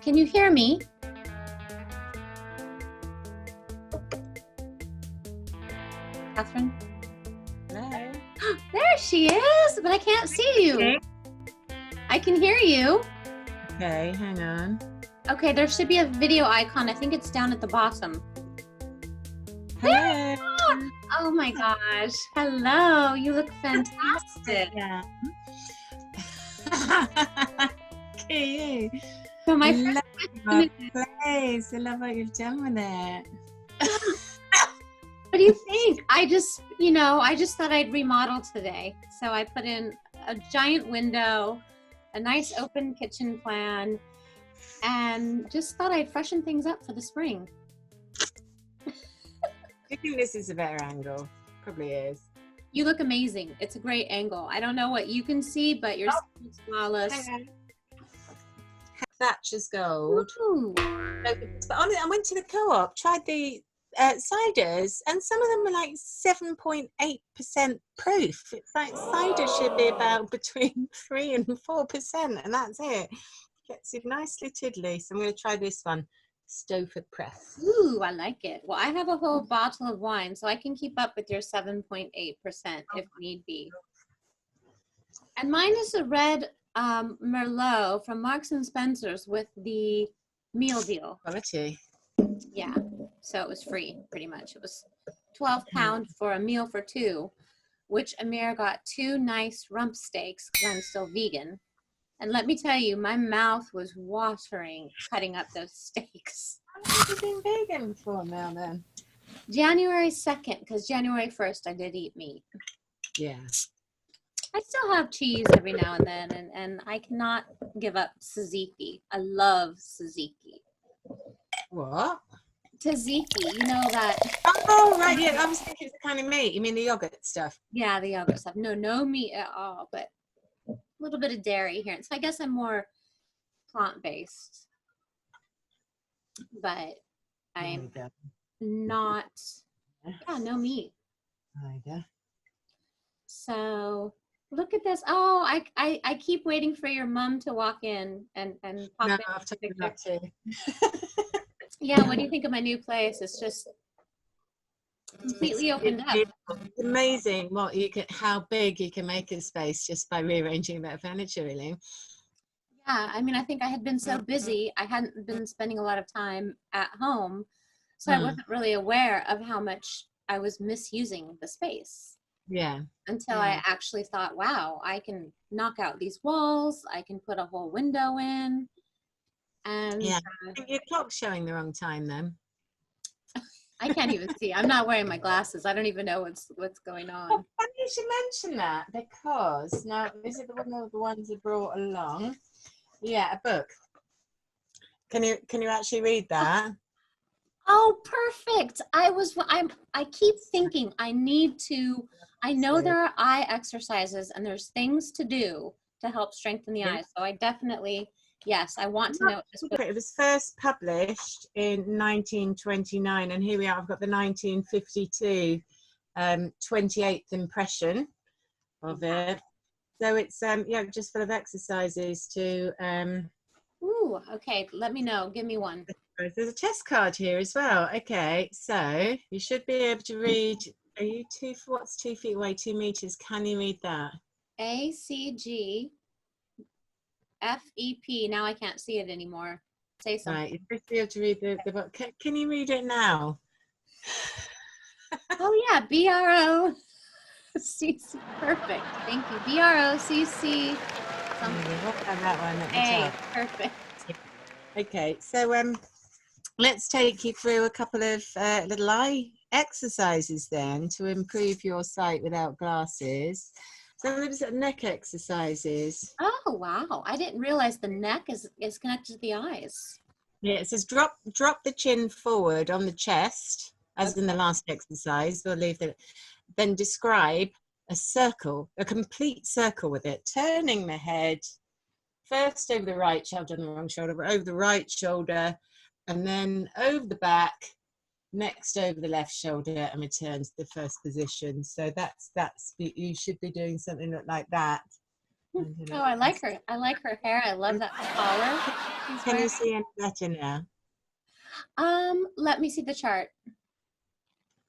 Can you hear me? Catherine? Hello. There she is, but I can't see you. Okay. I can hear you. Okay, hang on. Okay, there should be a video icon. I think it's down at the bottom. Hello. Oh my gosh. Hello, you look fantastic. Yeah. Okay. So my I first love question your place. I love what you've done with it. what do you think? I just thought I'd remodel today. So I put in a giant window, a nice open kitchen plan, and just thought I'd freshen things up for the spring. Do you think this is a better angle? Probably is. You look amazing. It's a great angle. I don't know what you can see, but your skin is flawless. Thatcher's Gold. Ooh. But honestly, I went to the co-op, tried the ciders, and some of them were like 7.8% proof. It's like cider should be about between 3 and 4%, and that's it. Gets you nicely tiddly. So I'm going to try this one, Stowford Press. Ooh, I like it. Well, I have a whole bottle of wine, so I can keep up with your 7.8% if need be. And mine is a red Merlot from Marks and Spencer's with the meal deal. Quality. Yeah, so it was free, pretty much. It was £12 for a meal for two, which Amir got 2 nice rump steaks because I'm still vegan. And let me tell you, my mouth was watering cutting up those steaks. How long have you been vegan for now then? January 2nd, because January 1st I did eat meat. Yeah. I still have cheese every now and then, and I cannot give up tzatziki. I love tzatziki. What? Tzatziki, you know that? Oh, right, yeah. I was thinking it's the kind of meat. You mean the yogurt stuff? Yeah, the yogurt stuff. No meat at all, but a little bit of dairy here. So I guess I'm more plant-based. But I'm not, no meat. So look at this. Oh, I keep waiting for your mom to walk in and pop No, in. I've taken that too. Yeah, what do you think of my new place? It's just completely opened up. It's amazing what you can, how big you can make a space just by rearranging that furniture, really. Yeah, I mean, I think I had been so busy, I hadn't been spending a lot of time at home, so I wasn't really aware of how much I was misusing the space. Yeah. Until I actually thought, wow, I can knock out these walls, I can put a whole window in. And yeah. I think your clock's showing the wrong time then. I can't even see. I'm not wearing my glasses. I don't even know what's going on. Oh, funny you should mention that, because now is it one of the ones you brought along? Yeah, a book. Can you actually read that? Oh, perfect. I keep thinking I know there are eye exercises and there's things to do to help strengthen the eyes. So I definitely, yes, I want to know this book. It was first published in 1929, and here we are. I've got the 1952 28th impression of it. So it's just full of exercises to Ooh, okay, let me know. Give me one. There's a test card here as well. Okay, so you should be able to read. Are you what's 2 feet away, 2 meters? Can you read that? ACG FEP. Now I can't see it anymore. Say something. Right, you should be able to read the book. Can you read it now? Oh yeah, BROCC. Perfect. Thank you. BROCC. That one at the top. Perfect. Okay, so let's take you through a couple of little eye exercises then to improve your sight without glasses. So there's neck exercises. Oh wow! I didn't realize the neck is connected to the eyes. Yeah, it says drop the chin forward on the chest, as in the last exercise. We'll leave the. Then describe a circle, a complete circle with it, turning the head first over the right shoulder, I've done the wrong shoulder, but over the right shoulder, and then over the back, next over the left shoulder, and return to the first position. So that's you should be doing something like that. Oh, I like her. I like her hair. I love that collar. She's Can you wearing. see any better now? Let me see the chart.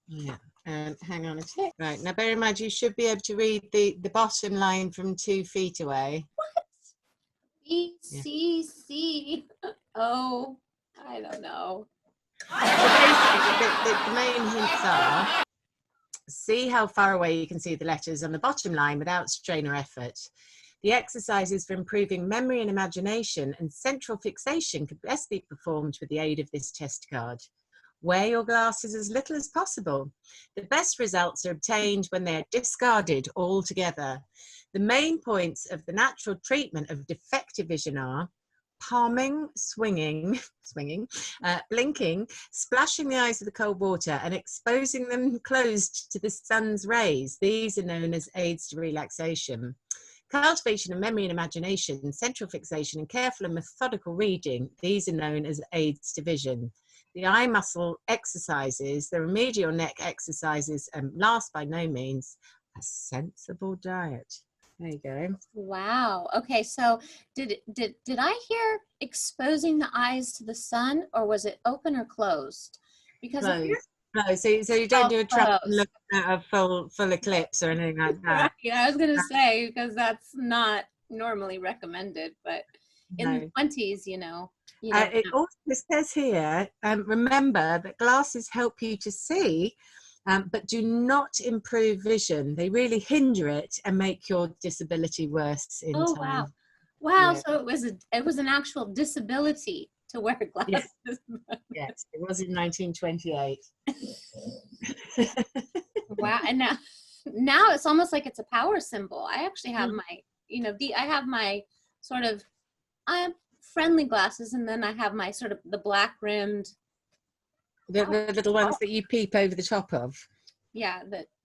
Yeah. Hang on a tick. Right. Now, bear in mind, you should be able to read the bottom line from 2 feet away. What? B, Yeah. C, C. Oh, I don't know. So basically, the main hints are, see how far away you can see the letters on the bottom line without strain or effort. The exercises for improving memory and imagination and central fixation could best be performed with the aid of this test card. Wear your glasses as little as possible. The best results are obtained when they are discarded altogether. The main points of the natural treatment of defective vision are palming, swinging, blinking, splashing the eyes with the cold water and exposing them closed to the sun's rays. These are known as aids to relaxation. Cultivation of memory and imagination, central fixation and careful and methodical reading. These are known as aids to vision. The eye muscle exercises, the remedial neck exercises, and last by no means, a sensible diet. There you go. Wow. Okay, so did I hear exposing the eyes to the sun, or was it open or closed? Because Close. So you don't do a trap and closed. look at a full eclipse or anything like that. Right, I was gonna say, because that's not normally recommended, but in No. the 20s, It also says here, remember that glasses help you to see, but do not improve vision. They really hinder it and make your disability worse in oh time. wow. Yeah. So it was an actual disability to wear glasses. Yes, it was in 1928. Wow. And now it's almost like it's a power symbol. I actually have my, I have my sort of friendly glasses, and then I have my sort of the black rimmed. The little ones that you peep over the top of. Yeah,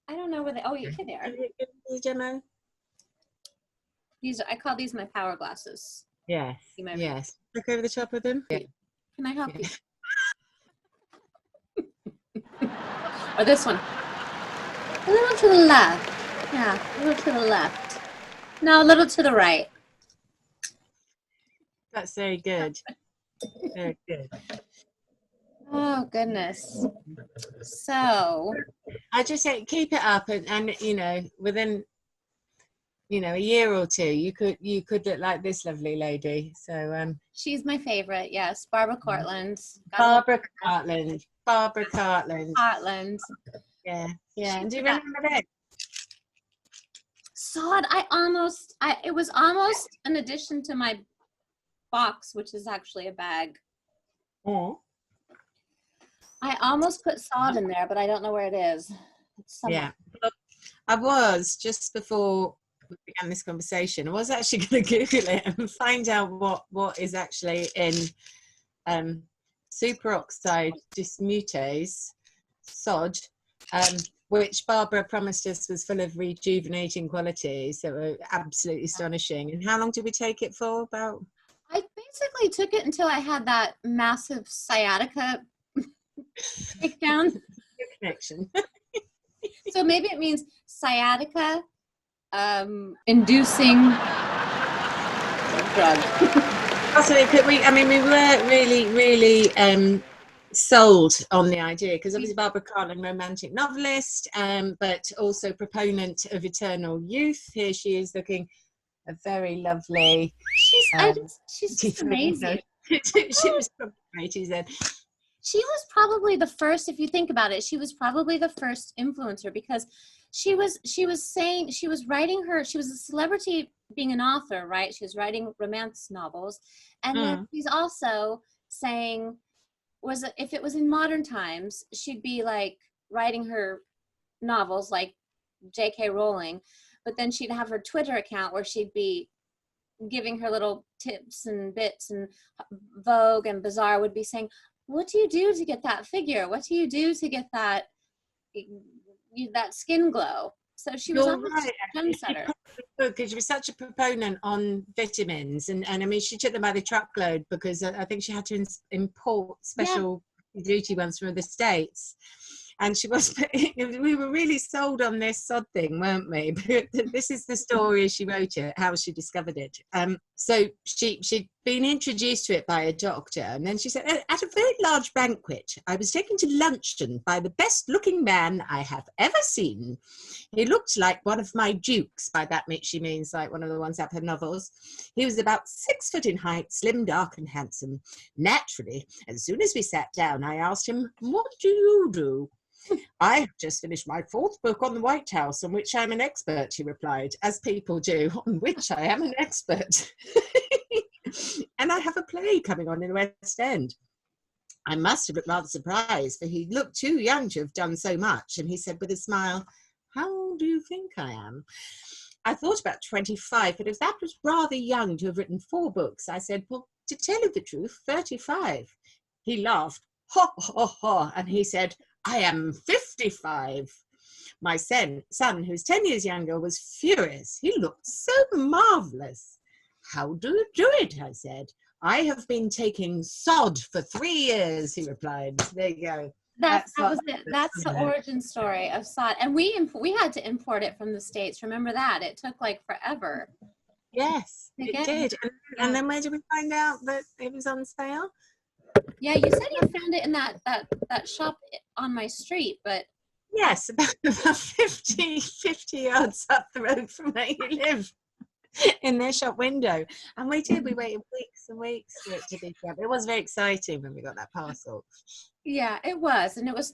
I don't know where they. Oh, here they are. The demo. I call these my power glasses. Yes. Yes. Look over the top of them. Yeah. Can I help you? Or this one. A little to the left. Yeah, a little to the left. No, a little to the right. That's very good. Very good. Oh, goodness. So I just say keep it up, and within a year or two you could look like this lovely lady. So she's my favorite. Yes, Barbara Cartland. Barbara Cartland. Yeah. And do you remember that? Sod. It was almost an addition to my box, which is actually a bag. Oh. I almost put sod in there, but I don't know where it is. Yeah. I was, just before we began this conversation, I was actually going to Google it and find out what is actually in superoxide dismutase, sod, which Barbara promised us was full of rejuvenating qualities that were absolutely astonishing. And how long did we take it for? About? I basically took it until I had that massive sciatica takedown. Connection. So maybe it means sciatica inducing drug. Also, we were really sold on the idea, because obviously Barbara Cartland, romantic novelist, but also proponent of eternal youth. Here she is looking a very lovely. She's just amazing. She was probably 80s then. She was probably the first, if you think about it, she was probably the first influencer, because she was writing she was a celebrity being an author, right? She was writing romance novels. And then she's also saying, if it was in modern times, she'd be like writing her novels like J.K. Rowling, but then she'd have her Twitter account where she'd be giving her little tips and bits, and Vogue and Bazaar would be saying, what do you do to get that figure? What do you do to get that skin glow? So she was almost a trendsetter. Because she was such a proponent on vitamins, and I mean, she took them by the truckload, because I think she had to import special duty ones from the States. And she was, we were really sold on this sod thing, weren't we? But this is the story she wrote it, how she discovered it. So she'd been introduced to it by a doctor. And then she said, at a very large banquet, I was taken to luncheon by the best looking man I have ever seen. He looked like one of my dukes. By that she means like one of the ones out of her novels. He was about 6 foot in height, slim, dark and handsome. Naturally, as soon as we sat down, I asked him, what do you do? I have just finished my 4th book on the White House, on which I'm an expert, he replied, as people do, on which I am an expert. And I have a play coming on in the West End. I must have looked rather surprised, for he looked too young to have done so much. And he said with a smile, how do you think I am? I thought about 25, but if that was rather young to have written 4 books, I said, well, to tell you the truth, 35. He laughed, ha, ha, ha, and he said, I am 55. My son, who's 10 years younger, was furious. He looked so marvellous. How do you do it? I said. I have been taking sod for 3 years, he replied. There you go. That was it. That's the origin story of sod. And we had to import it from the States. Remember that? It took like forever. Yes, it did. And then where did we find out that it was on sale? Yeah, you said you found it in that shop on my street, but yes, about 50 yards up the road from where you live, in their shop window. And we waited weeks and weeks for it to be grabbed. It was very exciting when we got that parcel. Yeah, it was, and that was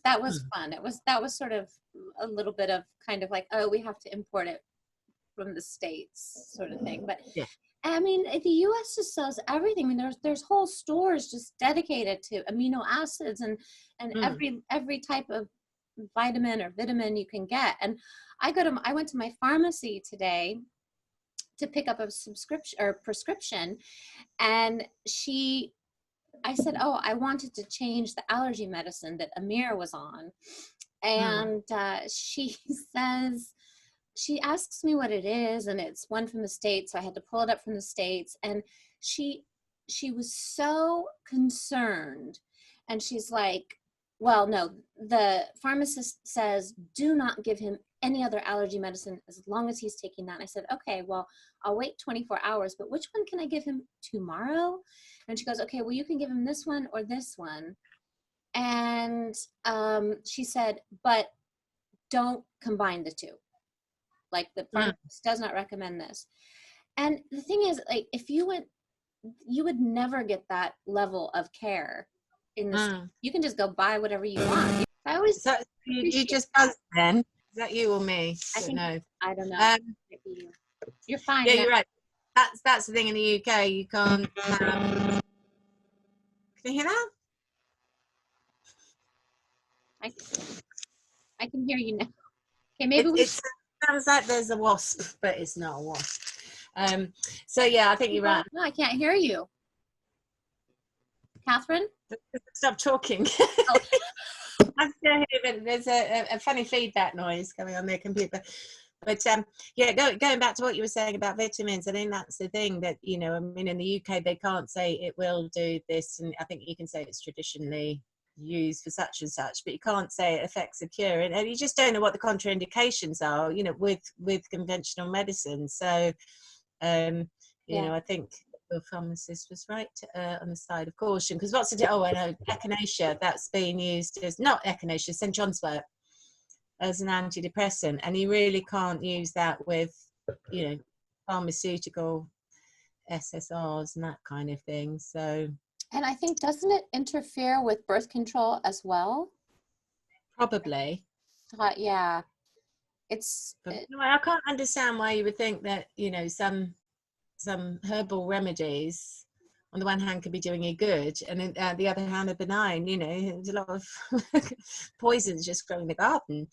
fun. That was sort of a little bit of kind of like, oh, we have to import it from the States, sort of thing. But yeah. I mean, the U.S. just sells everything. I mean, there's whole stores just dedicated to amino acids and every type of vitamin you can get. And I went to my pharmacy today to pick up a prescription, and I said, oh, I wanted to change the allergy medicine that Amir was on, and she says. She asks me what it is, and it's one from the States, so I had to pull it up from the States. And she was so concerned, and she's like, well, no, the pharmacist says do not give him any other allergy medicine as long as he's taking that. And I said, okay, well, I'll wait 24 hours, but which one can I give him tomorrow? And she goes, okay, well, you can give him this one or this one. And she said, but don't combine the two. Like the pharmacist does not recommend this. And the thing is, like, if you would never get that level of care in this. You can just go buy whatever you want. I always you just buzz then. Is that you or me? I don't know. You're fine. Yeah, you're right. That's the thing in the UK. You can't. Can you hear that? I can hear you now. Okay, maybe we. Sounds like there's a wasp, but it's not a wasp. So yeah, I think you're right. No, I can't hear you. Catherine? Stop talking. Oh. I'm still here, but there's a funny feedback noise coming on their computer. But yeah, going back to what you were saying about vitamins, I think that's the thing that, you know, I mean, in the UK, they can't say it will do this. And I think you can say it's traditionally used for such and such, but you can't say it affects a cure, and you just don't know what the contraindications are, you know, with conventional medicine. So you know, I think the pharmacist was right on the side of caution, because what's it? Oh, I know, echinacea, that's being used as, not echinacea, St. John's wort, as an antidepressant, and you really can't use that with, you know, pharmaceutical SSRIs and that kind of thing. So. And I think, doesn't it interfere with birth control as well? Probably. Yeah. I can't understand why you would think that, you know, some herbal remedies, on the one hand, could be doing you good, and on the other hand, are benign. You know, there's a lot of poisons just growing in the garden.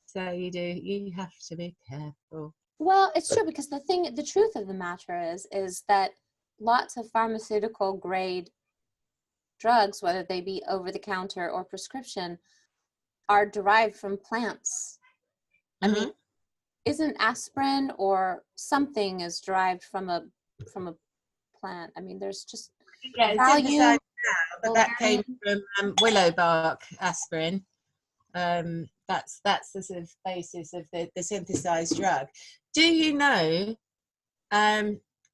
So you have to be careful. Well, it's true, because the truth of the matter is that lots of pharmaceutical grade drugs, whether they be over the counter or prescription, are derived from plants. I mean, isn't aspirin or something is derived from a plant? I mean, there's just value. But that came from willow bark aspirin. That's the sort of basis of the synthesized drug. Do you know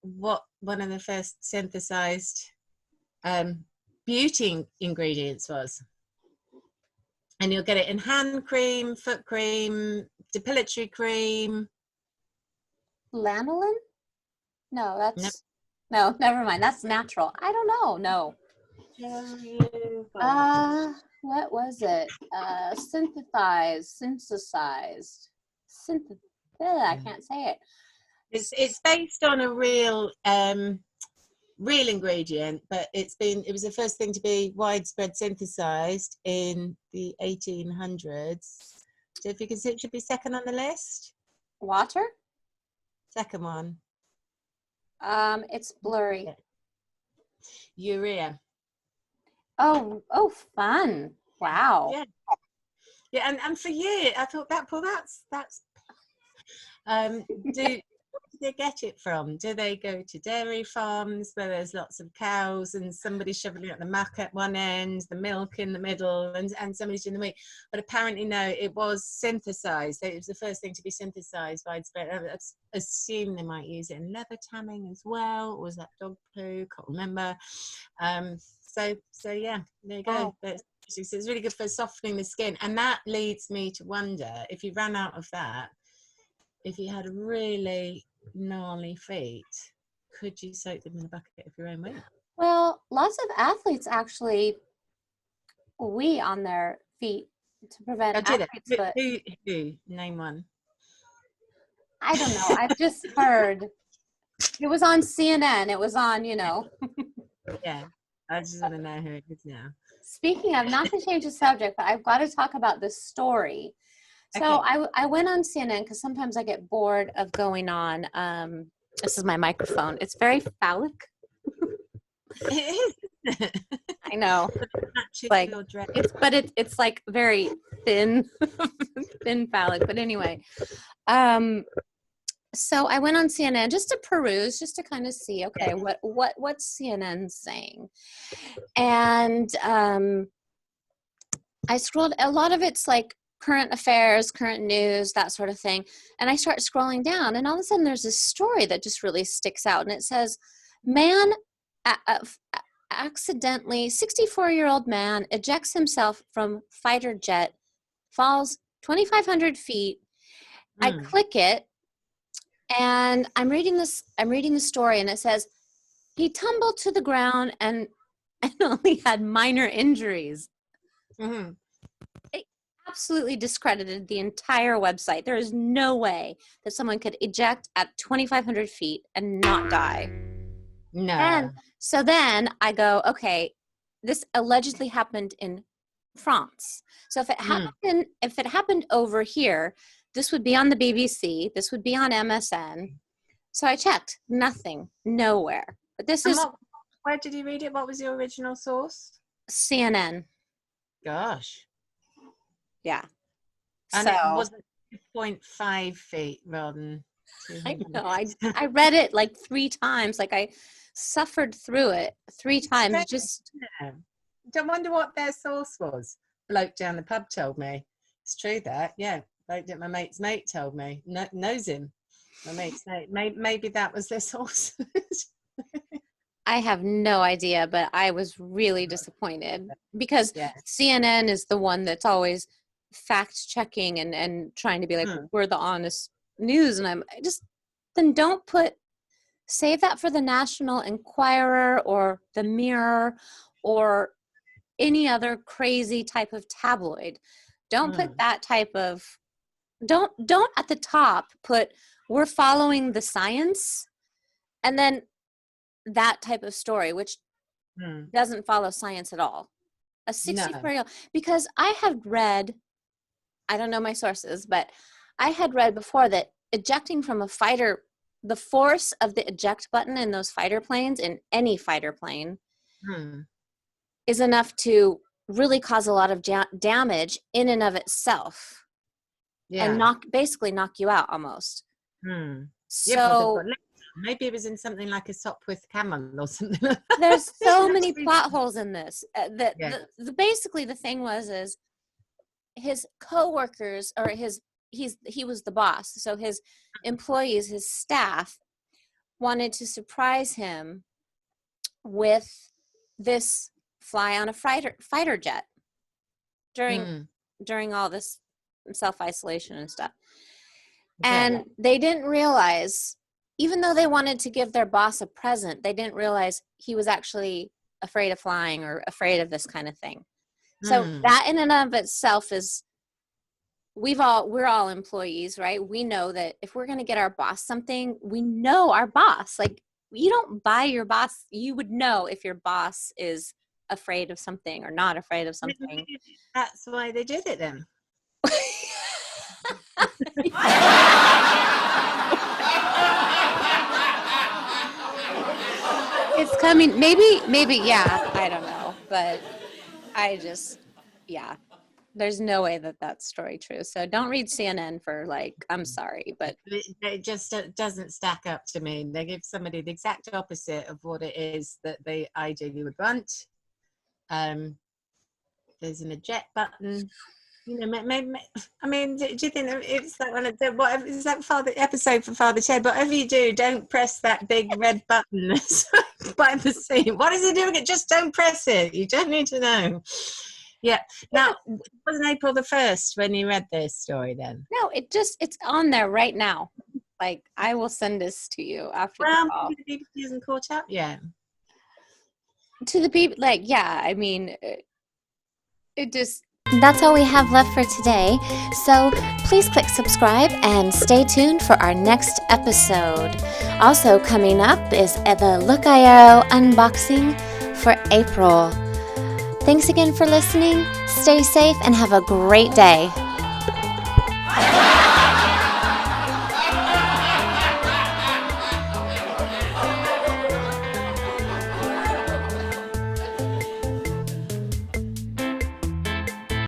what one of the first synthesized beauty ingredients was? And you'll get it in hand cream, foot cream, depilatory cream. Lanolin? No, Nope. no, never mind. That's natural. I don't know. No. What was it? Synthesized. I can't say it. It's based on a real ingredient, but it was the first thing to be widespread synthesized in the 1800s. So if you can see, it should be second on the list. Water? Second one. It's blurry. Urea. Oh, fun. Wow. Yeah, and for you, I thought that's where do they get it from? Do they go to dairy farms where there's lots of cows and somebody's shoveling out the muck at one end, the milk in the middle, and somebody's doing the meat? But apparently, no, it was synthesized. It was the first thing to be synthesized widespread. I assume they might use it in leather tanning as well. Or was that dog poo? Can't remember. So yeah, there you go. Wow. But it's really good for softening the skin, and that leads me to wonder, if you ran out of that, if you had really gnarly feet, could you soak them in a bucket of your own wee? Well, lots of athletes actually wee on their feet to prevent athlete's foot. Who? Name one. I don't know. I've just heard. It was on CNN. It was on, Yeah, I just want to know who it is now. Speaking of, not to change the subject, but I've got to talk about this story. So okay. I went on CNN because sometimes I get bored of going on. This is my microphone. It's very phallic. It is. I know. Like it's like very thin, thin phallic. But anyway, so I went on CNN just to peruse, just to kind of see, okay, what's CNN saying, and I scrolled. A lot of it's like current affairs, current news, that sort of thing. And I start scrolling down, and all of a sudden there's this story that just really sticks out. And it says, accidentally, 64-year-old man ejects himself from fighter jet, falls 2,500 feet. I click it, and I'm reading the story, and it says, he tumbled to the ground and only had minor injuries. Mm-hmm. Absolutely discredited the entire website. There is no way that someone could eject at 2,500 feet and not die. No. And so then I go, okay, this allegedly happened in France. So if it happened over here, this would be on the BBC. This would be on MSN. So I checked. Nothing. Nowhere. But this is. Where did you read it? What was your original source? CNN. Gosh. Yeah. And it wasn't 2.5 feet rather than 200. I know. I read it like 3 times. Like I suffered through it 3 times. Just. Yeah. Don't wonder what their source was. Bloke down the pub told me. It's true that. Yeah. Bloke that my mate's mate told me. Knows him. My mate's mate. Maybe that was their source. I have no idea, but I was really disappointed because CNN is the one that's always fact checking and trying to be like, we're the honest news. And then save that for the National Enquirer or the Mirror or any other crazy type of tabloid. Don't put that type of, don't at the top put, we're following the science, and then that type of story, which doesn't follow science at all. A 64-year-old, because I had read, I don't know my sources, but I had read before that ejecting from a fighter, the force of the eject button in those fighter planes, in any fighter plane, is enough to really cause a lot of damage in and of itself. And basically knock you out almost. So maybe it was in something like a Sopwith Camel or something. There's so many plot holes in this. Basically the thing is his coworkers, or he was the boss, so his employees, his staff, wanted to surprise him with this fly on a fighter jet during all this self-isolation and stuff. And they didn't realize, even though they wanted to give their boss a present, they didn't realize he was actually afraid of flying or afraid of this kind of thing. So that in and of itself is, we're all employees, right? We know that if we're going to get our boss something, we know our boss. Like, you don't buy your boss. You would know if your boss is afraid of something or not afraid of something. That's why they did it then. It's coming. Maybe, yeah. I don't know. But I just, yeah. There's no way that that's story true. So don't read CNN for, like, I'm sorry, but it just doesn't stack up to me. They give somebody the exact opposite of what it is that they ideally would want. There's an eject button. You know, I mean, do you think it's that one? Whatever is that episode for Father Ted? Whatever you do, don't press that big red button by the scene. What is he doing? Just don't press it. You don't need to know. Yeah. Now, it wasn't April the 1st when you read this story then? No, it's on there right now. Like, I will send this to you after the call. The people hasn't caught up yet. To the people, like, yeah, I mean, it just... That's all we have left for today. So please click subscribe and stay tuned for our next episode. Also coming up is the Look IRO unboxing for April. Thanks again for listening. Stay safe and have a great day.